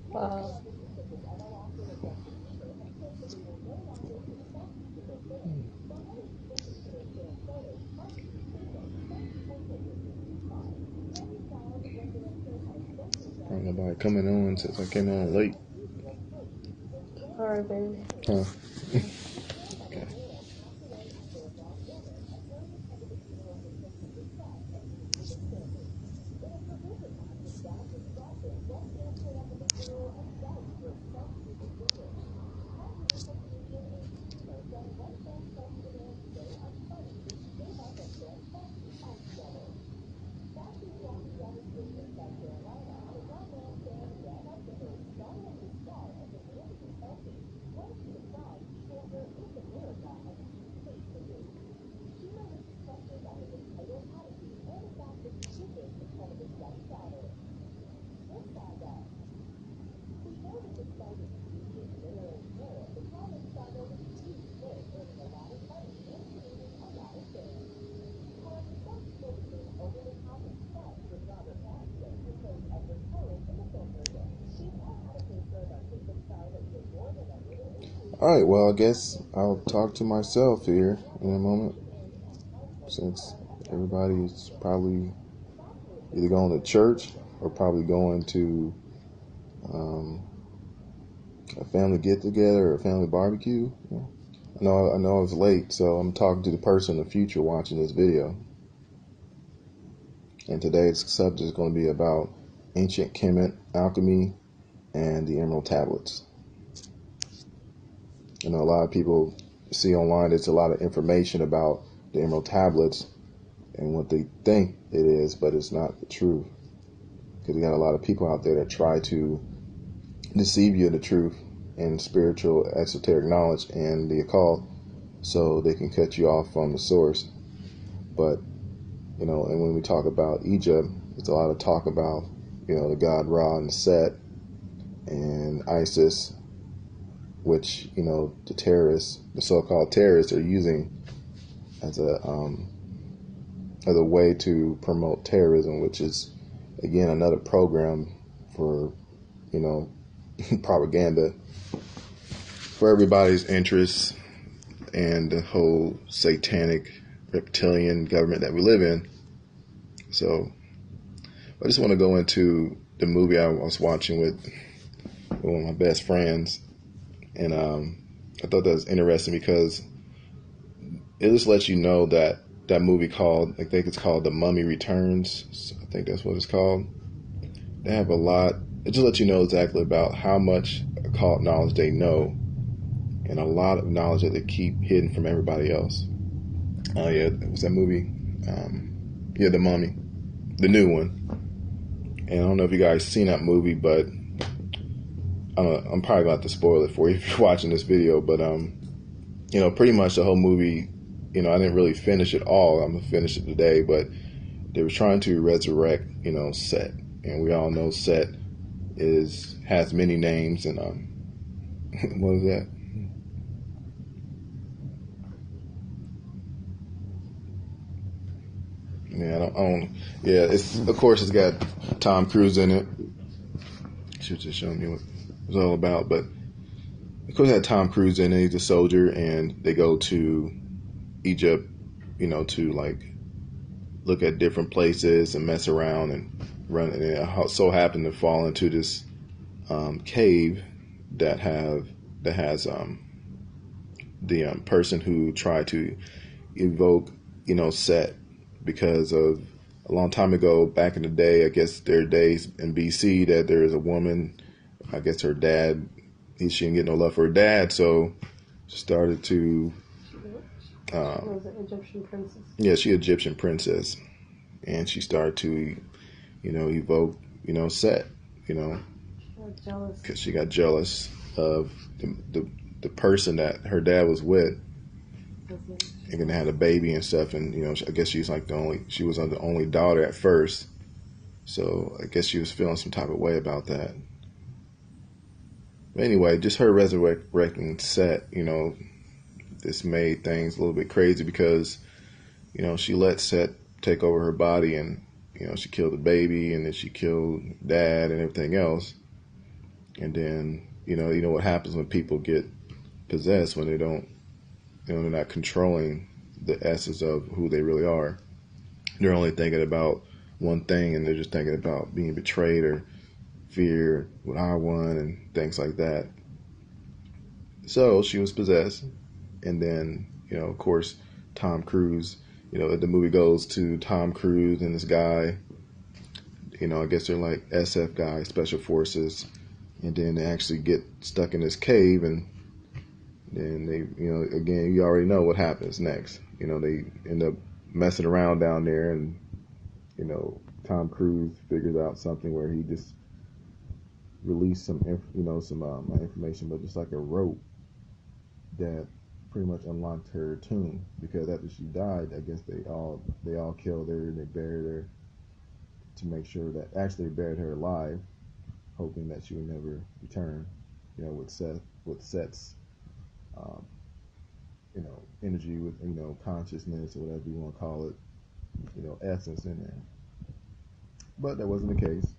Wow. Ain't nobody coming on since I came on late. Alright, baby. Huh? Alright, well, I guess I'll talk to myself here in a moment, since everybody's probably either going to church or probably going to a family get-together or a family barbecue. I know I was late, so I'm talking to the person in the future watching this video. And today's subject is going to be about ancient Kemet, alchemy, and the emerald tablets. I know a lot of people see online there's a lot of information about the emerald tablets and what they think it is, but it's not the truth. Because you got a lot of people out there that try to deceive you of the truth and spiritual esoteric knowledge and the occult, so they can cut you off from the source. But and when we talk about Egypt, it's a lot of talk about the god Ra and Set and Isis, which the terrorists, the so-called terrorists, are using as a way to promote terrorism, which is again another program for propaganda for everybody's interests and the whole satanic reptilian government that we live in. So I just want to go into the movie I was watching with one of my best friends, and I thought that was interesting because it just lets you know that that movie called, I think it's called The Mummy Returns, I think that's what it's called. They have a lot, it just lets you know exactly about how much occult knowledge they know and a lot of knowledge that they keep hidden from everybody else. Oh yeah, it was that movie, The Mummy, the new one. And I don't know if you guys seen that movie, but I'm probably going to have to spoil it for you if you're watching this video. But pretty much the whole movie, I didn't really finish it all. I'm gonna finish it today, but they were trying to resurrect, Set, and we all know Set has many names, and what was that? Yeah, I don't. Yeah, of course it's got Tom Cruise in it. Should just show me what it was all about, but of course it had Tom Cruise in it. He's a soldier, and they go to Egypt, to like look at different places and mess around and run. And it so happened to fall into this cave that has the person who tried to evoke Set, because of a long time ago, back in the day, I guess there are days in BC that there is a woman, I guess her dad, she didn't get no love for her dad, so she started to She was an Egyptian princess. Yeah, she Egyptian princess, and she started to evoke Set, Jealous. because she got jealous of the person that her dad was with, and had a baby and stuff. And I guess she was like she was the only daughter at first. So I guess she was feeling some type of way about that. But anyway, just her resurrecting Set, this made things a little bit crazy because, she let Set take over her body, and, she killed the baby, and then she killed Dad and everything else. And then, you know what happens when people get possessed, when they don't, they're not controlling the essence of who they really are. They're only thinking about one thing, and they're just thinking about being betrayed or fear what I want and things like that. So she was possessed, and then of course Tom Cruise. The movie goes to Tom Cruise and this guy. I guess they're like SF guys, special forces, and then they actually get stuck in this cave, and then they, again, you already know what happens next. They end up messing around down there, and Tom Cruise figures out something where he just released some not information, but just like a rope that pretty much unlocked her tomb, because after she died, I guess they all killed her and they buried her to make sure that actually they buried her alive, hoping that she would never return. With Set's energy, with consciousness or whatever you want to call it, essence in there. But that wasn't the case.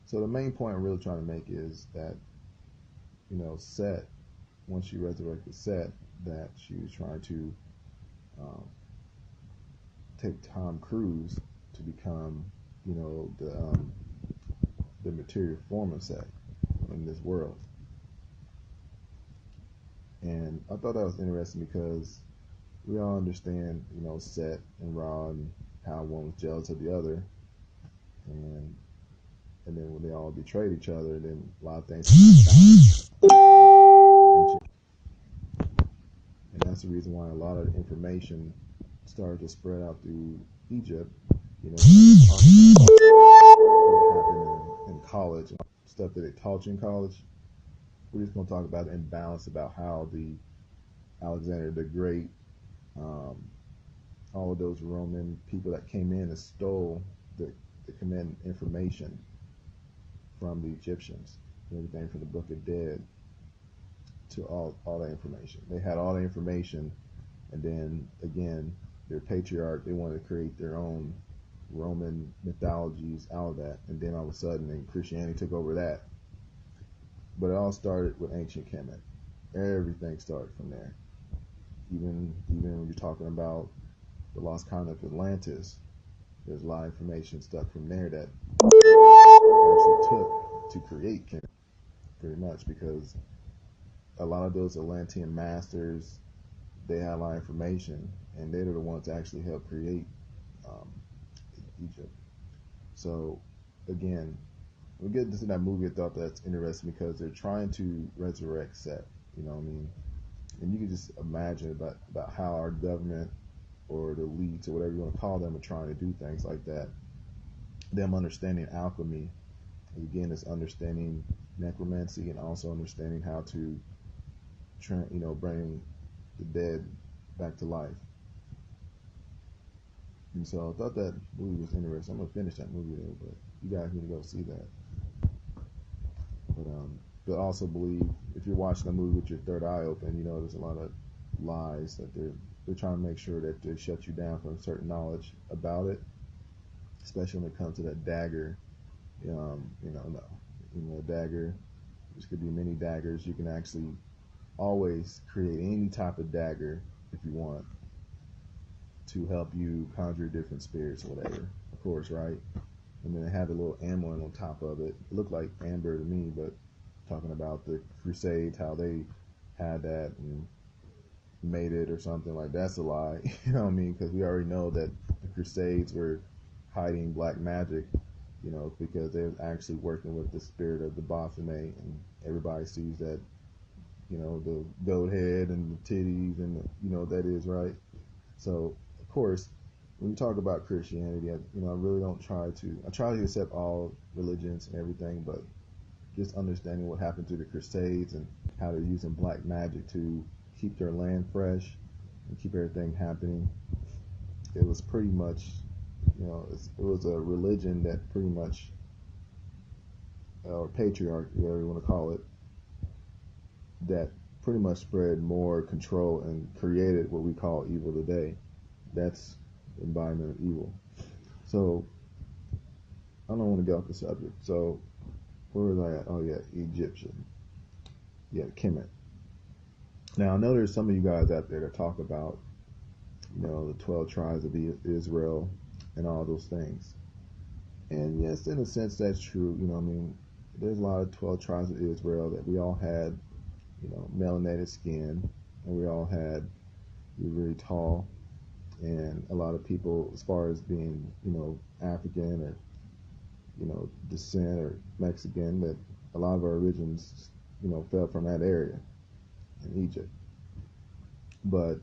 So the main point I'm really trying to make is that, Set, once she resurrected Set, that she was trying to take Tom Cruise to become, the material form of Set in this world. And I thought that was interesting because we all understand, Set and Ra, and how one was jealous of the other, and then when they all betrayed each other, then a lot of things and that's the reason why a lot of information started to spread out through Egypt. What happened in college, stuff that they taught you in college. We're just going to talk about the imbalance, about how the Alexander the Great, all of those Roman people that came in and stole the command information from the Egyptians, everything from the Book of Dead to all that information. They had all the information, and then again, their patriarch, they wanted to create their own Roman mythologies out of that, and then all of a sudden, then Christianity took over that. But it all started with ancient Kemet. Everything started from there. Even when you're talking about the lost continent of Atlantis, there's a lot of information stuck from there that actually took to create Kemet, pretty much, because a lot of those Atlantean masters, they had a lot of information, and they're the ones that actually helped create Egypt. So again, we get into that movie. I thought that's interesting because they're trying to resurrect Set. And you can just imagine about how our government or the elites or whatever you want to call them are trying to do things like that. Them understanding alchemy, again, is understanding necromancy and also understanding how to bring the dead back to life. And so I thought that movie was interesting. I'm gonna finish that movie though, but you guys need to go see that. But also believe, if you're watching the movie with your third eye open, there's a lot of lies that they're trying to make sure that they shut you down from certain knowledge about it, especially when it comes to that dagger. Dagger. This could be many daggers. You can actually always create any type of dagger if you want to help you conjure different spirits or whatever, of course, right? And then they had a little amulet on top of it. It looked like amber to me, but talking about the Crusades, how they had that and made it or something, like that's a lie. You know what I mean? Because we already know that the Crusades were hiding black magic, because they were actually working with the spirit of the Baphomet, and everybody sees that, the goat head and the titties and that is, right? So of course, when you talk about Christianity, I really don't try to accept all religions and everything, but just understanding what happened to the Crusades and how they're using black magic to keep their land fresh and keep everything happening. It was pretty much, it was a religion that pretty much, or patriarchy, whatever you want to call it, that pretty much spread more control and created what we call evil today. That's the embodiment of evil. So, I don't want to get off the subject. So, where was I at? Oh, yeah, Egyptian. Yeah, Kemet. Now, I know there's some of you guys out there that talk about, the 12 tribes of Israel and all those things. And yes, in a sense, that's true. There's a lot of 12 tribes of Israel that we all had, melanated skin, and we were really tall. And a lot of people, as far as being, African or, descent or Mexican, that a lot of our origins, fell from that area in Egypt. But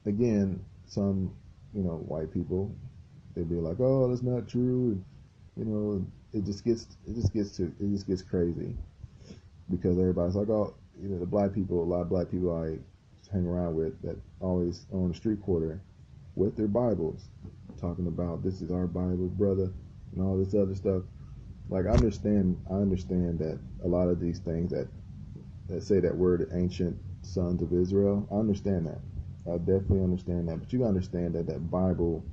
again, some, white people, they'd be like, "Oh, that's not true," and, it just gets crazy because everybody's like, "Oh, the black people," a lot of black people I hang around with that always on the street corner with their Bibles, talking about this is our Bible, brother, and all this other stuff. Like I understand that a lot of these things that say that we're the ancient sons of Israel, I understand that. I definitely understand that. But you gotta understand that Bible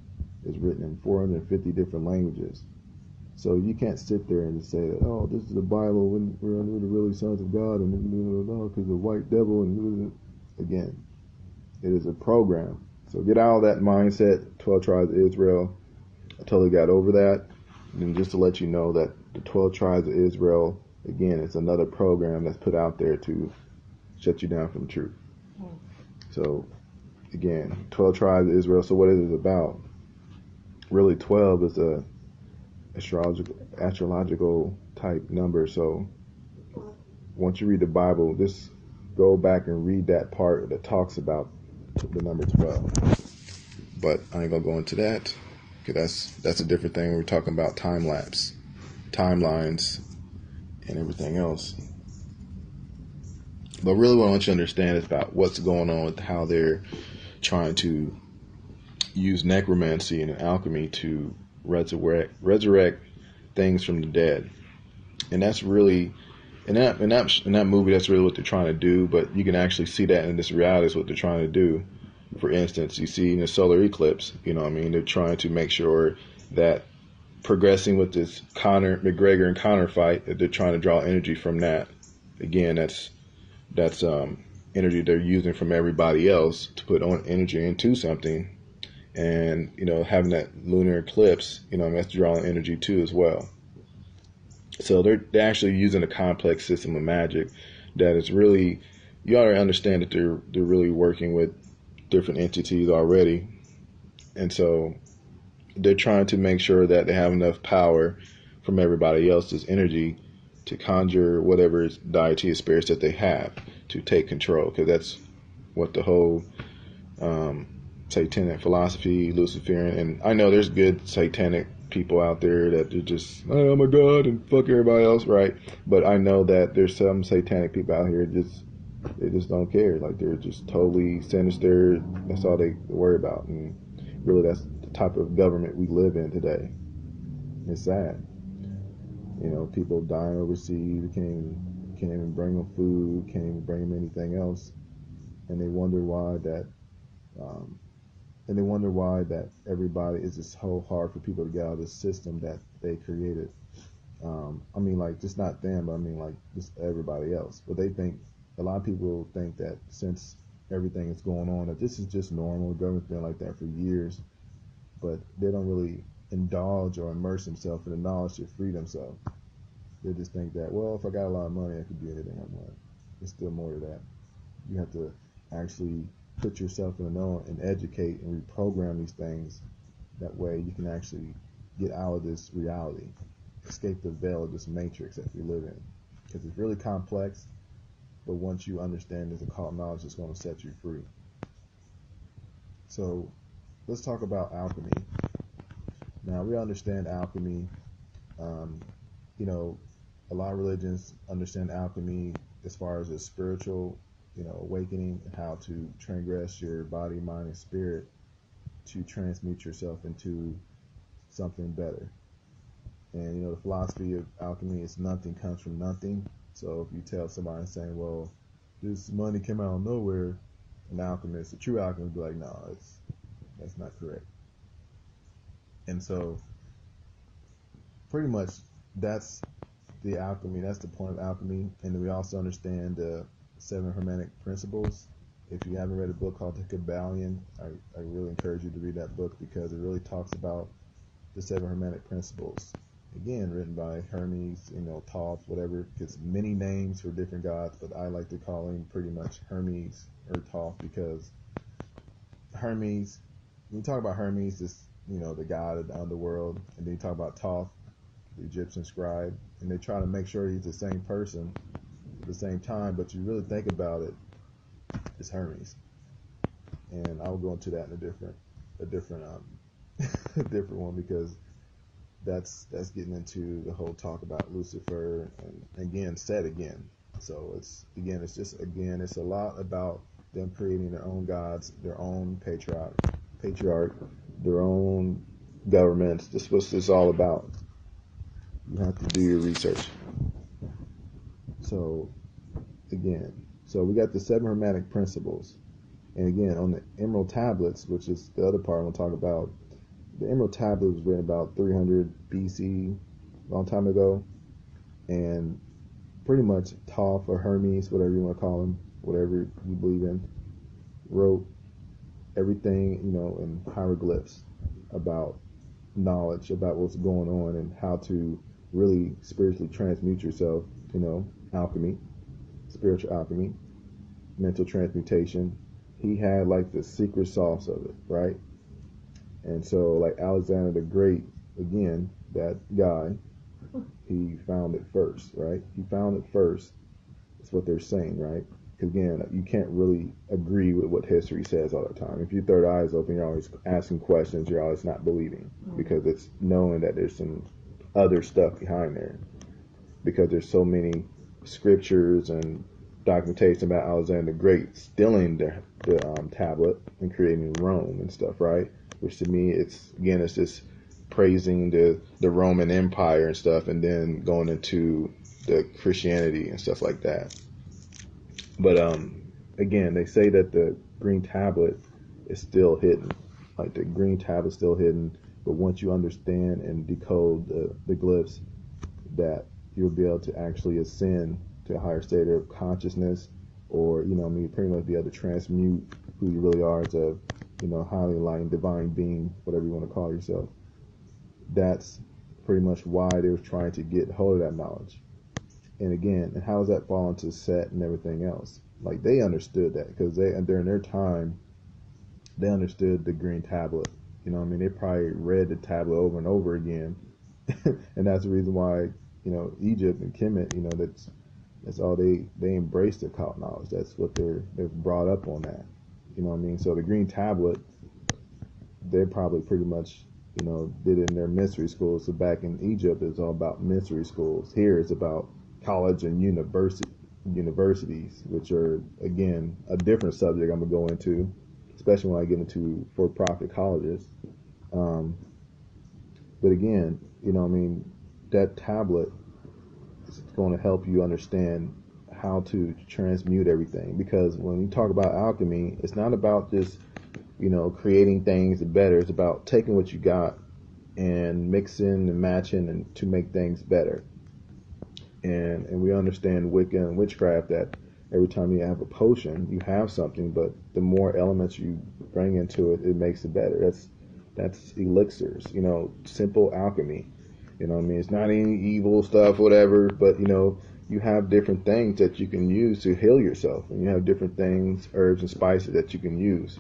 is written in 450 different languages. So you can't sit there and just say that, oh, this is the Bible when we're the really sons of God and because the white devil and again, it is a program. So get out of that mindset. 12 tribes of Israel. I totally got over that. And just to let you know that the 12 tribes of Israel, again, it's another program that's put out there to shut you down from the truth. So again, 12 tribes of Israel. So what is it about? Really, 12 is a astrological type number. So once you read the Bible, just go back and read that part that talks about the number 12. But I ain't gonna go into that because that's a different thing. We're talking about time lapse, timelines, and everything else. But really, what I want you to understand is about what's going on with how they're trying to use necromancy and alchemy to resurrect things from the dead. And that's really in that movie, that's really what they're trying to do. But you can actually see that in this reality is what they're trying to do. For instance, you see in the solar eclipse, they're trying to make sure that progressing with this Conor McGregor and Conor fight, that they're trying to draw energy from that. Again, that's energy they're using from everybody else to put on energy into something. And, having that lunar eclipse, that's drawing energy too as well. So they're actually using a complex system of magic that is really, you already understand that they're really working with different entities already. And so they're trying to make sure that they have enough power from everybody else's energy to conjure whatever deity or spirits that they have to take control. Because that's what the whole satanic philosophy, Luciferian, and I know there's good satanic people out there that are just, oh, I'm a god and fuck everybody else, right? But I know that there's some satanic people out here they just don't care. Like they're just totally sinister. That's all they worry about. And really that's the type of government we live in today. It's sad. People dying overseas, can't even bring them food, can't even bring them anything else. And they wonder why that everybody is just so hard for people to get out of this system that they created. Just not them, but just everybody else. But they think, a lot of people think that since everything is going on, that this is just normal. The government's been like that for years, but they don't really indulge or immerse themselves in the knowledge to free themselves. They just think that, well, if I got a lot of money, I could do anything I want. There's still more to that. You have to actually put yourself in the know and educate and reprogram these things. That way you can actually get out of this reality, escape the veil of this matrix that we live in. Because it's really complex, but once you understand there's a occult knowledge, it's going to set you free. So let's talk about alchemy. Now we understand alchemy. A lot of religions understand alchemy as far as a spiritual awakening, and how to transgress your body, mind, and spirit to transmute yourself into something better. And the philosophy of alchemy is nothing comes from nothing. So if you tell somebody saying, well, this money came out of nowhere, an alchemist, a true alchemist, would be like, no, that's not correct. And so pretty much that's the alchemy, that's the point of alchemy. And then we also understand the 7 Hermetic principles. If you haven't read a book called The Kabbalion, I really encourage you to read that book, because it really talks about the 7 Hermetic principles. Again, written by Hermes, Thoth, whatever. Gets many names for different gods, but I like to call him pretty much Hermes or Thoth, because Hermes, when you talk about Hermes, it's, the god of the underworld, and then you talk about Thoth, the Egyptian scribe, and they try to make sure he's the same person at the same time, but you really think about it, it's Hermes. And I'll go into that in a different a different one, because that's getting into the whole talk about Lucifer, and again, said again. So it's a lot about them creating their own gods, their own patriarch, their own governments. This is what it's all about. You have to do your research. So we got the 7 Hermetic principles. And again, on the Emerald Tablets, which is the other part I'm going to talk about, the Emerald Tablet was written about 300 BC, a long time ago. And pretty much Thoth or Hermes, whatever you want to call him, whatever you believe in, wrote everything, in hieroglyphs about knowledge, about what's going on and how to really spiritually transmute yourself, alchemy, spiritual alchemy, mental transmutation. He had like the secret sauce of it, right? And so like Alexander the Great, again, that guy, he found it first, right? He found it first. That's what they're saying, right? Because again, you can't really agree with what history says all the time. If your third eye is open, you're always asking questions, you're always not believing, because it's knowing that there's some other stuff behind there. Because there's so many scriptures and documentation about Alexander the Great stealing the tablet and creating Rome and stuff, right? Which to me, it's just praising the Roman Empire and stuff, and then going into the Christianity and stuff like that. But again, they say that the green tablet is still hidden. Like the green tablet is still hidden, but once you understand and decode the glyphs, that you'll be able to actually ascend to a higher state of consciousness, or pretty much be able to transmute who you really are as a highly enlightened divine being, whatever you want to call yourself. That's pretty much why they were trying to get hold of that knowledge. And again, and how does that fall into Set and everything else? Like they understood that, because during their time, they understood the green tablet. They probably read the tablet over and over again, and that's the reason why Egypt and Kemet, that's all they embraced the occult knowledge. That's what they're brought up on that. So the green tablet, they probably pretty much did it in their mystery schools. So back in Egypt, it's all about mystery schools. Here it's about college and universities, which are, again, a different subject I'm going to go into, especially when I get into for-profit colleges. But again, that tablet is going to help you understand how to transmute everything. Because when you talk about alchemy, it's not about just, creating things better. It's about taking what you got and mixing and matching and to make things better. And we understand Wicca and witchcraft, that every time you have a potion, you have something, but the more elements you bring into it, it makes it better. That's elixirs, simple alchemy. It's not any evil stuff, whatever, but you have different things that you can use to heal yourself, and you have different things, herbs and spices that you can use.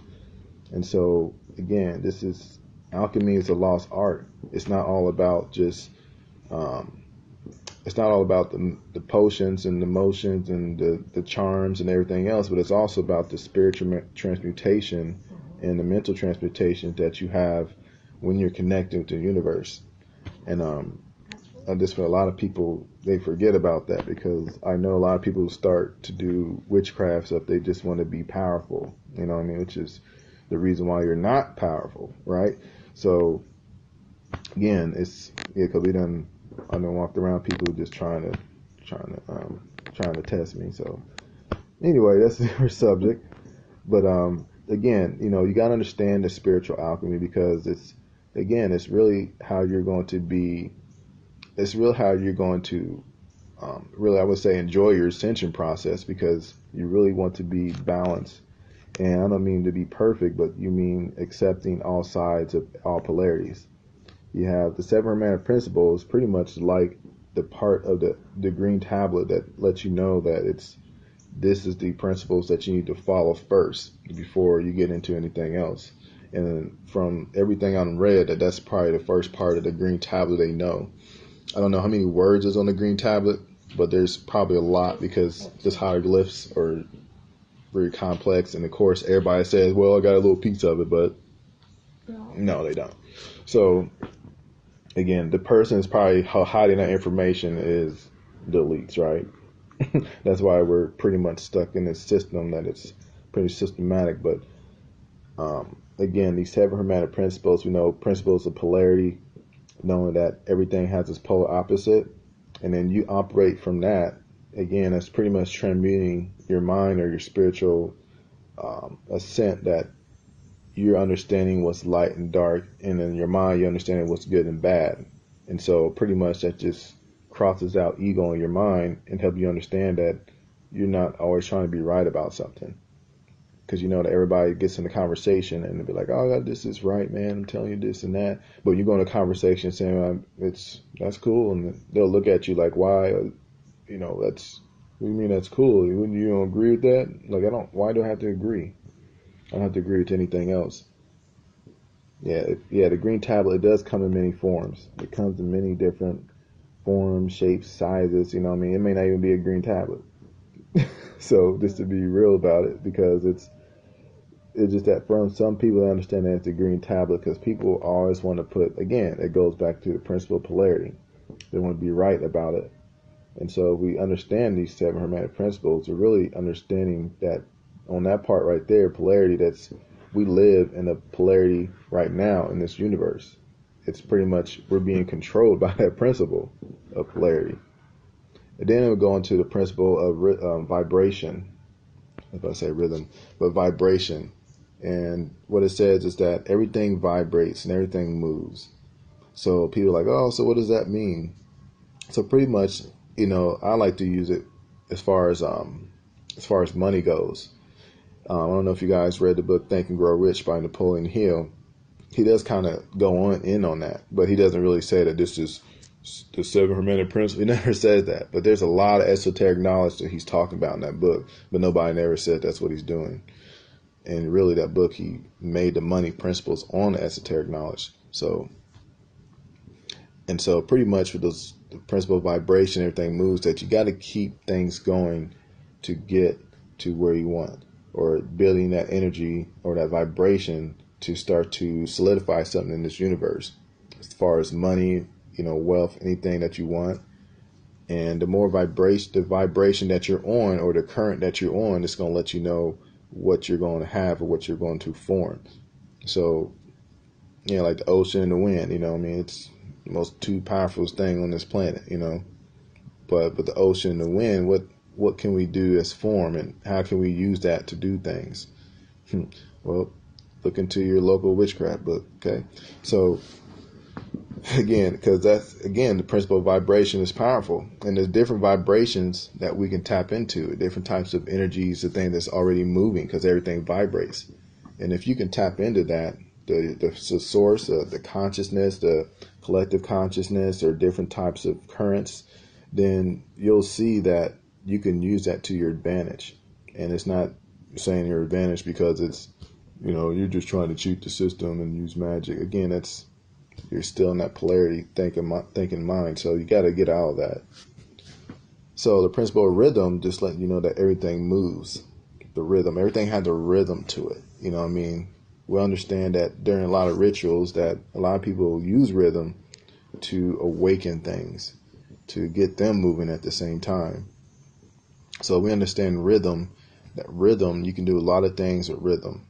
And so again, alchemy is a lost art. It's not all about just it's not all about the potions and the motions and the charms and everything else, but it's also about the spiritual transmutation and the mental transmutation that you have when you're connected to the universe. And just feel a lot of people, they forget about that, because I know a lot of people start to do witchcraft stuff. They just want to be powerful, you know what I mean? Which is the reason why you're not powerful, right? So again, it's, because I done walked around people just trying to test me. So anyway, that's a different subject. But again, you got to understand the spiritual alchemy, because it's really how you're going to be. It's really how you're going to really, I would say, enjoy your ascension process, because you really want to be balanced. And I don't mean to be perfect, but you mean accepting all sides of all polarities. You have the seven hermetic principles, pretty much like the part of the green tablet that lets you know that this is the principles that you need to follow first before you get into anything else. And from everything on read, that's probably the first part of the green tablet they know. I don't know how many words is on the green tablet, but there's probably a lot, because this hieroglyphs are very complex. And of course, everybody says, well, I got a little piece of it, but no, they don't. So again, the person is probably hiding that information is the elites, right? That's why we're pretty much stuck in this system that it's pretty systematic. But again, these seven hermetic principles, we know principles of polarity, knowing that everything has its polar opposite, and then you operate from that. Again, that's pretty much transmuting your mind or your spiritual ascent, that you're understanding what's light and dark, and in your mind you're understanding what's good and bad. And so pretty much that just crosses out ego in your mind and help you understand that you're not always trying to be right about something. Because you know that everybody gets in the conversation and they'll be like, oh, this is right, man, I'm telling you this and that. But you go in a conversation saying, that's cool. And they'll look at you like, why? What do you mean that's cool? You don't agree with that? Like, why do I have to agree? I don't have to agree with anything else. Yeah, the green tablet, it does come in many forms. It comes in many different forms, shapes, sizes, you know what I mean? It may not even be a green tablet. So just to be real about it, because it's just that from some people I understand that it's a green tablet, because people always want to put, again, it goes back to the principle of polarity. They want to be right about it. And so if we understand these seven hermetic principles, we're really understanding that on that part right there, polarity, we live in a polarity right now in this universe. It's pretty much, we're being controlled by that principle of polarity. And then it would go into the principle of vibration. If I say rhythm, but vibration. And what it says is that everything vibrates and everything moves. So people are like, oh, so what does that mean? So pretty much, I like to use it as far as money goes. I don't know if you guys read the book Think and Grow Rich by Napoleon Hill. He does kind of go on that, but he doesn't really say that this is the seven hermetic principles. He never says that, but there's a lot of esoteric knowledge that he's talking about in that book, but nobody never said that's what he's doing. And really, that book, he made the money principles on the esoteric knowledge. So pretty much with the principle of vibration, everything moves, that you got to keep things going to get to where you want, or building that energy or that vibration to start to solidify something in this universe, as far as money, wealth, anything that you want. And the more the vibration that you're on, or the current that you're on, it's going to let you know what you're going to have or what you're going to form. So, like the ocean and the wind, it's the most two powerful thing on this planet, But the ocean and the wind, what can we do as form, and how can we use that to do things? Well, look into your local witchcraft book, okay? So again, because the principle of vibration is powerful, and there's different vibrations that we can tap into, different types of energies, the thing that's already moving, because everything vibrates. And if you can tap into that, the source of the consciousness, the collective consciousness, or different types of currents, then you'll see that you can use that to your advantage. And it's not saying your advantage because it's, you're just trying to cheat the system and use magic. Again, you're still in that polarity thinking mind. So you got to get out of that. So the principle of rhythm, just letting you know that everything moves. The rhythm, everything has a rhythm to it. I mean, we understand that during a lot of rituals that a lot of people use rhythm to awaken things, to get them moving at the same time. So we understand rhythm, that rhythm, you can do a lot of things with rhythm.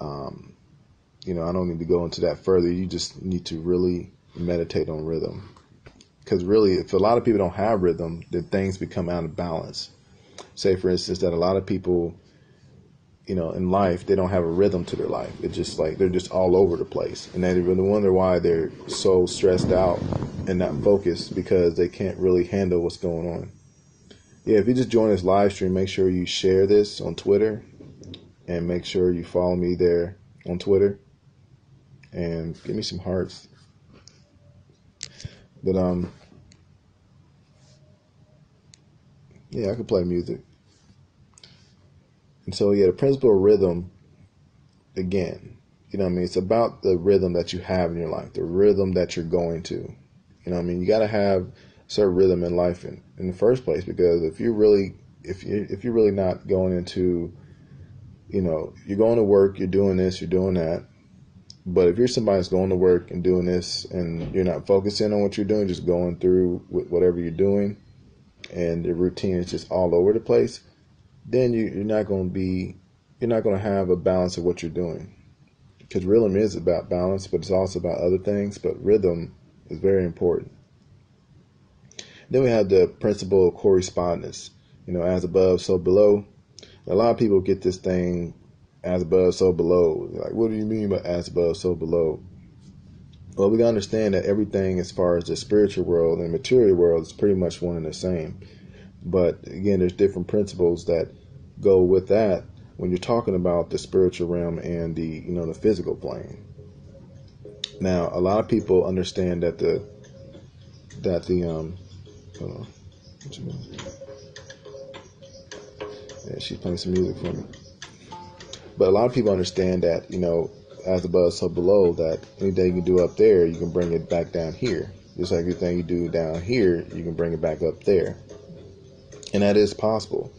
I don't need to go into that further. You just need to really meditate on rhythm. Because really, if a lot of people don't have rhythm, then things become out of balance. Say, for instance, that a lot of people, in life, they don't have a rhythm to their life. It's just like they're just all over the place. And they really wonder why they're so stressed out and not focused, because they can't really handle what's going on. Yeah, if you just join this live stream, make sure you share this on Twitter, and make sure you follow me there on Twitter, and give me some hearts. But yeah, I could play music. And so the principle of rhythm, again, it's about the rhythm that you have in your life, the rhythm that you're going to. You got to have a certain rhythm in life in the first place, because if you're really not going into, you're going to work, you're doing this, you're doing that. But if you're somebody that's going to work and doing this, and you're not focusing on what you're doing, just going through with whatever you're doing, and the routine is just all over the place, then you're not going to have a balance of what you're doing. Because rhythm is about balance, but it's also about other things. But rhythm is very important. Then we have the principle of correspondence. As above, so below. A lot of people get this thing, as above, so below. Like, what do you mean by as above, so below? Well, we gotta understand that everything as far as the spiritual world and material world is pretty much one and the same. But again, there's different principles that go with that when you're talking about the spiritual realm and the the physical plane. Now, a lot of people understand that hold on, what you mean? Yeah, she's playing some music for me. But a lot of people understand that, as above, so below, that anything you do up there, you can bring it back down here. Just like everything you do down here, you can bring it back up there. And that is possible.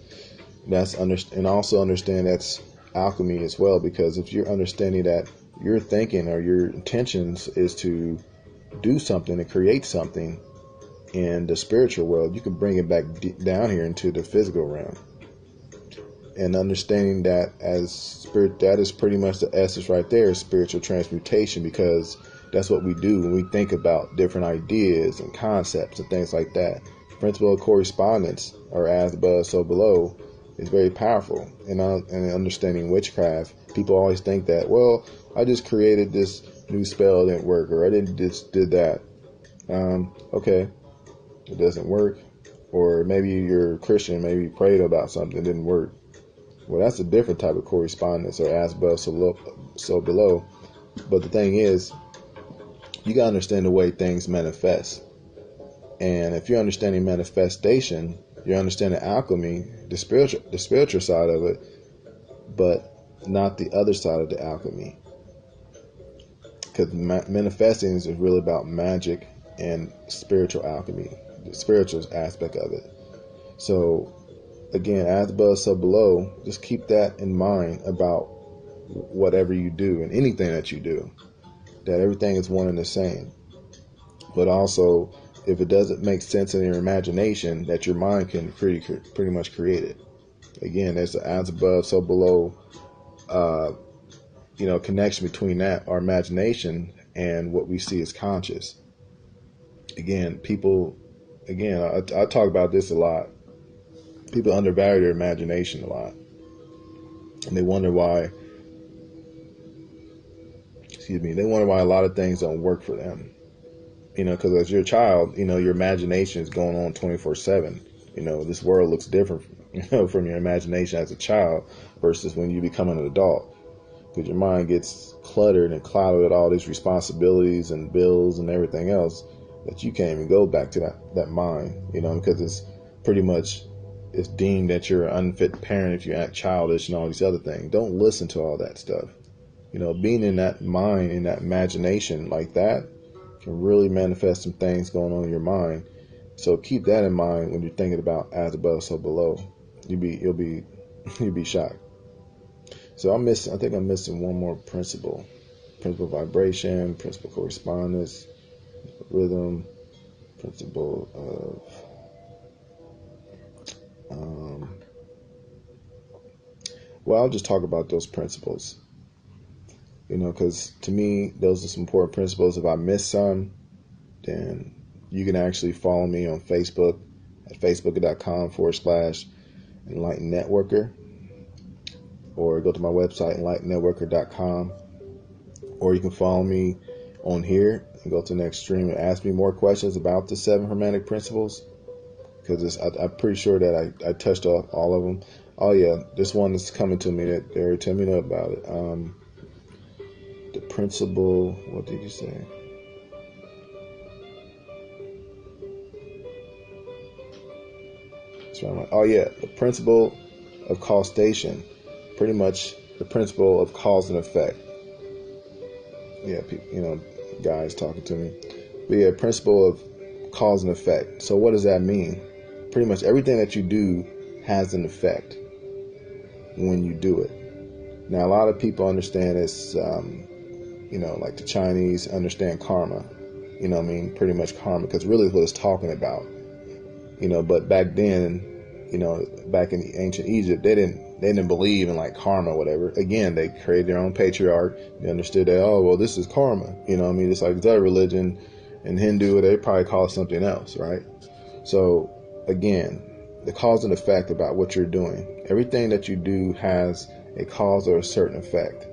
And also understand that's alchemy as well, because if you're understanding that your thinking or your intentions is to do something, to create something in the spiritual world, you can bring it back down here into the physical realm. And understanding that as spirit, that is pretty much the essence right there, is spiritual transmutation, because that's what we do when we think about different ideas and concepts and things like that. The principle of correspondence, or as above, so below, is very powerful. And understanding witchcraft, people always think that, well, I just created this new spell, it didn't work, or I did that. Okay, it doesn't work. Or maybe you're a Christian, maybe you prayed about something, it didn't work. Well, that's a different type of correspondence, or as above, so below. But the thing is, you got to understand the way things manifest. And if you're understanding manifestation, you're understanding alchemy, the spiritual side of it, but not the other side of the alchemy. Because manifesting is really about magic and spiritual alchemy, the spiritual aspect of it. So, again, as above, so below, just keep that in mind about whatever you do and anything that you do, that everything is one and the same. But also, if it doesn't make sense in your imagination, that your mind can pretty much create it. Again, there's the as above, so below, connection between that, our imagination, and what we see as conscious. Again, I talk about this a lot. People undervalue their imagination a lot. And they wonder why, a lot of things don't work for them. Because as you're a child, your imagination is going on 24/7. This world looks different, from your imagination as a child versus when you become an adult. Because your mind gets cluttered and clouded with all these responsibilities and bills and everything else that you can't even go back to that mind, because it's pretty much, it's deemed that you're an unfit parent if you act childish and all these other things. Don't listen to all that stuff. Being in that mind, in that imagination like that, can really manifest some things going on in your mind. So keep that in mind when you're thinking about as above, so below. You'll be shocked. So I think I'm missing one more principle. Principle of vibration, principle of correspondence. rhythm, principle of, well, I'll just talk about those principles, because to me, those are some important principles. If I miss some, then you can actually follow me on Facebook at facebook.com/Enlightened Networker, or go to my website, enlightennetworker.com, or you can follow me on here and go to the next stream and ask me more questions about the 7 Hermetic principles, because I'm pretty sure that I touched off all of them. Oh yeah, this one is coming to me that they already tell me about it. The principle, what did you say? Oh yeah, the principle of causation, pretty much the principle of cause and effect. Yeah, guys talking to me. But yeah, principle of cause and effect. So what does that mean? Pretty much everything that you do has an effect when you do it. Now, a lot of people understand this, like the Chinese understand karma. Pretty much karma, because really what it's talking about. But back then, back in ancient Egypt, they didn't believe in like karma or whatever. Again, they created their own patriarch. They understood that, oh, well, this is karma. It's like the other religion and Hindu, they probably call it something else, right? So again, the cause and effect about what you're doing. Everything that you do has a cause or a certain effect.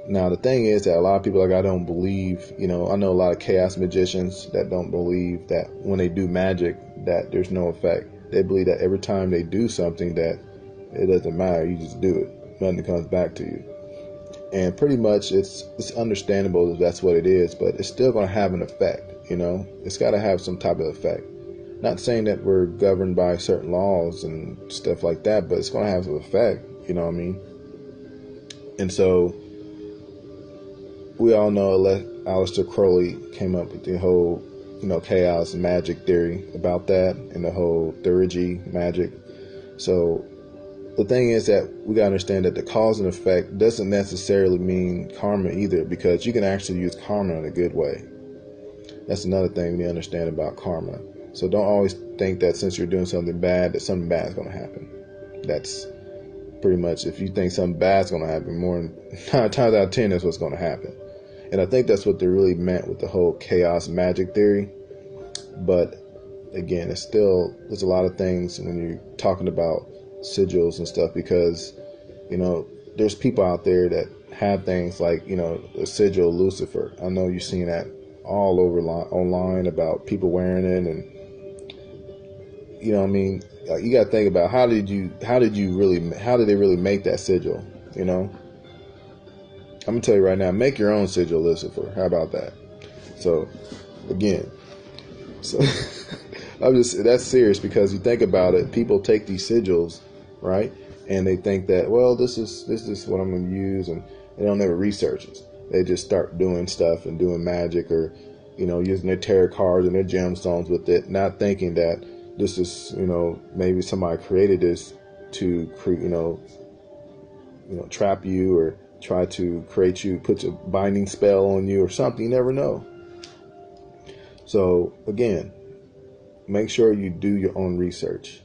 Now, the thing is that a lot of people, I don't believe, I know a lot of chaos magicians that don't believe that when they do magic, that there's no effect. They believe that every time they do something that it doesn't matter, you just do it. Nothing comes back to you. And pretty much it's understandable that that's what it is, but it's still going to have an effect, It's got to have some type of effect. Not saying that we're governed by certain laws and stuff like that, but it's going to have some effect, And so we all know Aleister Crowley came up with the whole, chaos and magic theory about that, and the whole theurgy magic. So the thing is that we got to understand that the cause and effect doesn't necessarily mean karma either, because you can actually use karma in a good way. That's another thing we understand about karma. So don't always think that since you're doing something bad, that something bad is going to happen. That's pretty much, if you think something bad is going to happen, more than 9 times out of 10, that's what's going to happen. And I think that's what they really meant with the whole chaos magic theory. But again, there's a lot of things when you're talking about sigils and stuff, because, there's people out there that have things like, the sigil Lucifer. I know you've seen that all over online about people wearing it, and, you got to think about how did they really make that sigil, I'm going to tell you right now, make your own sigil Lucifer. How about that? So, again, that's serious, because you think about it, people take these sigils, right? And they think that, well, this is what I'm going to use, and they don't ever research it. They just start doing stuff and doing magic, or, using their tarot cards and their gemstones with it, not thinking that this is, maybe somebody created this to, trap you, or try to create you, put a binding spell on you or something. You never know. So again, make sure you do your own research.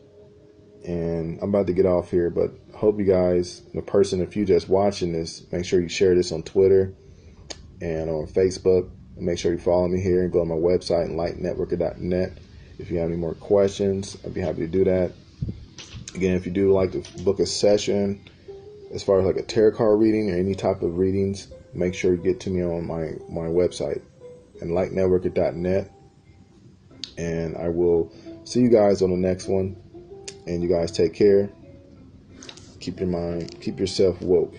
And I'm about to get off here, but hope you guys, if you're just watching this, make sure you share this on Twitter and on Facebook. And make sure you follow me here and go on my website, enlightennetworker.net. If you have any more questions, I'd be happy to do that. Again, if you do like to book a session, as far as like a tarot card reading or any type of readings, make sure you get to me on my website, enlightennetworker.net. And I will see you guys on the next one. And you guys take care. Keep yourself woke.